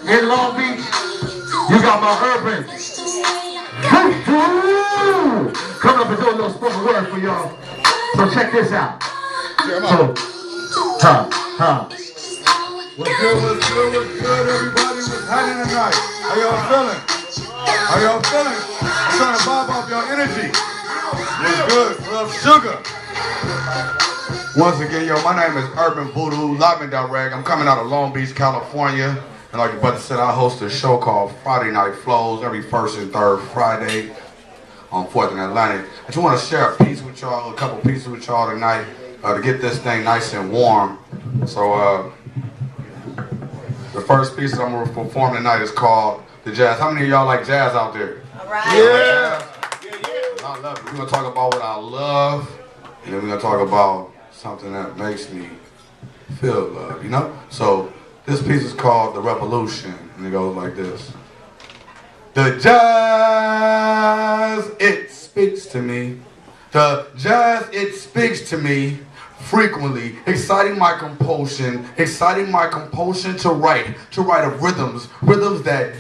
In Long Beach, you got my urban. Coming up and doing a little spoken word for y'all. So check this out. So, What's good, what's good, what's good, everybody? What's happening tonight? How y'all feeling? How y'all feeling? I'm trying to vibe off y'all energy. What's good? Club Sugar. Once again, yo, my name is Urban Voodoo, live and direct. I'm coming out of Long Beach, California. And like your brother said, I host a show called Friday Night Flows every first and third Friday on 4th and Atlantic. I just want to share a piece with y'all, a couple pieces with y'all tonight to get this thing nice and warm. So, the first piece that I'm going to perform tonight is called The Jazz. How many of y'all like jazz out there? All right. Yeah. I love it. We're going to talk about what I love, and then we're going to talk about something that makes me feel love, you know? So this piece is called The Revolution, and it goes like this. The jazz, it speaks to me. The jazz, it speaks to me. Frequently, exciting my compulsion to write of rhythms that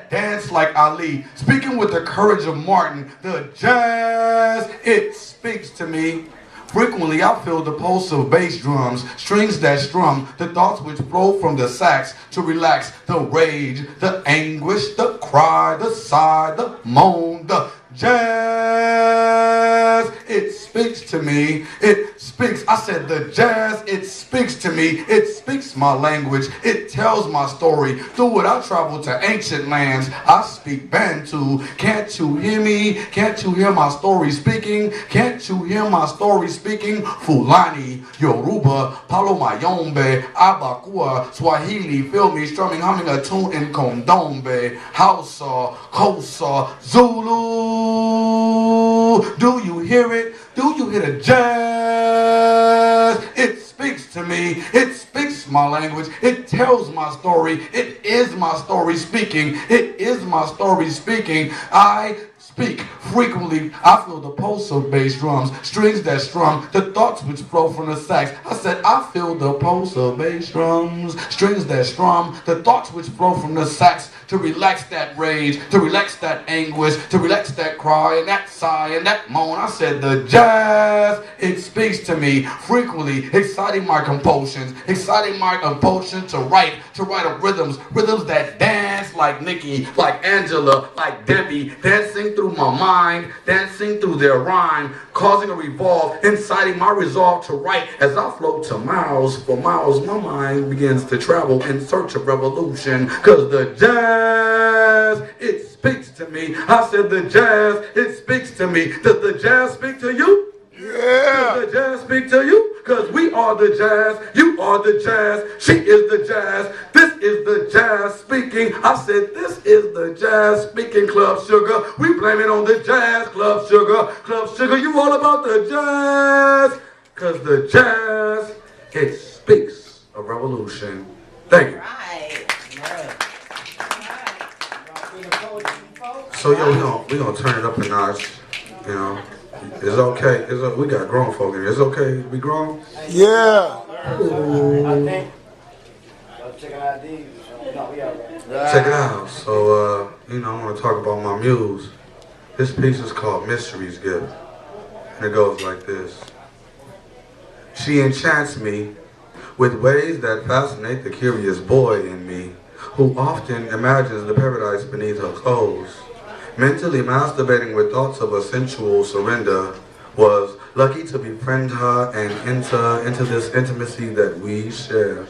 dance like Ali. Speaking with the courage of Martin, the jazz, it speaks to me. Frequently, I feel the pulse of bass drums, strings that strum, the thoughts which flow from the sax to relax the rage, the anguish, the cry, the sigh, the moan, the jazz, it speaks to me. It speaks, I said the jazz, it speaks to me. It speaks my language. It tells my story. Through it I travel to ancient lands. I speak Bantu. Can't you hear me? Can't you hear my story speaking? Can't you hear my story speaking? Fulani, Yoruba, Palo Mayombe, Abakua, Swahili, feel me strumming, humming a tune in Kondombe, Hausa, Kosa, Zulu. Do you hear it? Do you hear the jazz? It speaks to me. It speaks my language. It tells my story. It is my story speaking. It is my story speaking. I speak frequently. I feel the pulse of bass drums, strings that strum, the thoughts which flow from the sax. I said I feel the pulse of bass drums, strings that strum, the thoughts which flow from the sax, to relax that rage, to relax that anguish, to relax that cry and that sigh and that moan. I said the jazz, it speaks to me frequently, exciting my compulsion to write of rhythms that dance like Nikki, like Angela, like Debbie, dancing through my mind, dancing through their rhyme, causing a revolve, inciting my resolve to write. As I float to miles, for miles my mind begins to travel in search of revolution, cause the jazz, it speaks to me. I said the jazz, it speaks to me. Does the jazz speak to you? Yeah. Does the jazz speak to you? Cause we are the jazz, you are the jazz, she is the jazz, this is the jazz speaking. I said this is the jazz speaking, Club Sugar. We blame it on the jazz, Club Sugar. Club Sugar, you all about the jazz. Cause the jazz, it speaks of revolution. Thank you. So yo, we gonna turn it up a notch, you know. It's okay. We got grown folk in here. It's okay to be grown? Yeah. I think. Check it out. Check it out. So, I want to talk about my muse. This piece is called Mystery's Gift. And it goes like this. She enchants me with ways that fascinate the curious boy in me, who often imagines the paradise beneath her clothes. Mentally masturbating with thoughts of a sensual surrender, was lucky to befriend her and enter into this intimacy that we share.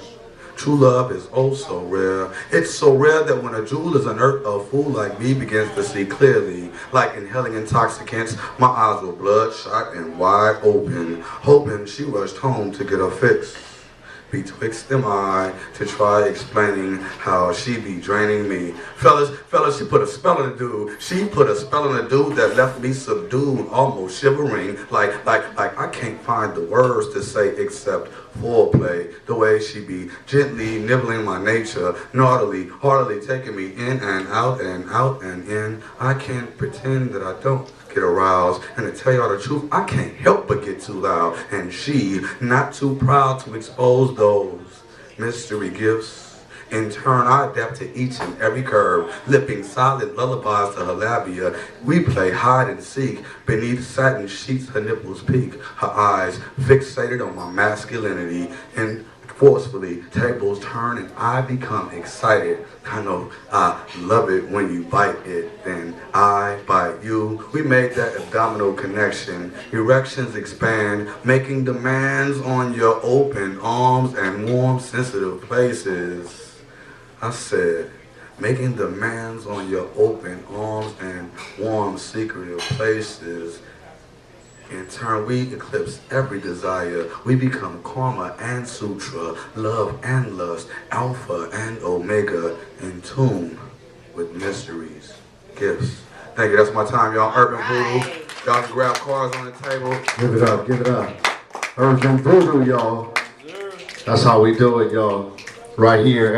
True love is oh so rare. It's so rare that when a jewel is unearthed, a fool like me begins to see clearly. Like inhaling intoxicants, my eyes were bloodshot and wide open, hoping she rushed home to get her fix. Betwixt them I to try explaining how she be draining me. Fellas, she put a spell on the dude. She put a spell on the dude that left me subdued, almost shivering. Like I can't find the words to say except foreplay. The way she be gently nibbling my nature, naughtily, heartily taking me in and out and in. I can't pretend that I don't get aroused, and to tell y'all the truth, I can't help but get too loud, and she not too proud to expose those mystery gifts In turn, I adapt to each and every curve, lipping silent lullabies to her labia. We play hide and seek. Beneath satin sheets, her nipples peak. Her eyes fixated on my masculinity. And forcefully, tables turn and I become excited. Kind of, I love it when you bite it, then I bite you. We made that abdominal connection. Erections expand, making demands on your open arms and warm, sensitive places. I said, making demands on your open arms and warm, secretive places. In turn, we eclipse every desire. We become karma and sutra, love and lust, alpha and omega, in tune with mysteries, gifts. Thank you. That's my time, y'all. Urban Voodoo. Y'all can grab cards on the table. Give it up, give it up. Urban Voodoo, y'all. That's how we do it, y'all. Right here.